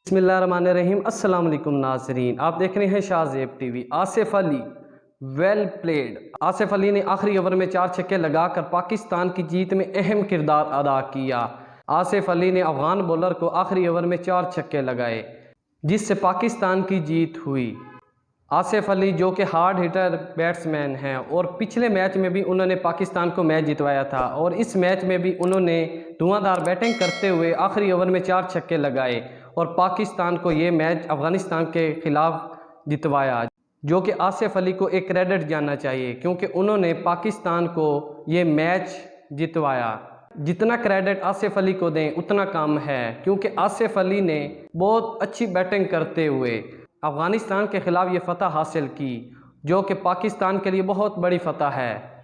बिस्मिल्लाहिर्रहमानिर्रहीम। अस्सलाम वालेकुम नाज़रीन, आप देख रहे हैं Shahzeb TV. Asif Ali well played. Asif Ali ने आखिरी ओवर में 4 छक्के लगाकर पाकिस्तान की जीत में अहम किरदार अदा किया। आसिफ अली ने अफगान बॉलर को आखिरी ओवर में 4 छक्के लगाए जिससे पाकिस्तान की जीत हुई। आसिफ अली जो कि हार्ड हिटर बैट्समैन हैं और पिछले मैच में भी उन्होंने पाकिस्तान को मैच जितवाया था और इस मैच में भी उन्होंने धुआंधार बैटिंग करते हुए आखिरी ओवर में 4 छक्के लगाए और पाकिस्तान को ये मैच अफ़गानिस्तान के ख़िलाफ़ जितवाया, जो कि आसिफ अली को एक क्रेडिट जाना चाहिए क्योंकि उन्होंने पाकिस्तान को ये मैच जितवाया। जितना क्रेडिट आसिफ अली को दें उतना कम है क्योंकि आसिफ अली ने बहुत अच्छी बैटिंग करते हुए अफ़गानिस्तान के ख़िलाफ़ ये फ़तह हासिल की, जो कि पाकिस्तान के लिए बहुत बड़ी फ़तह है।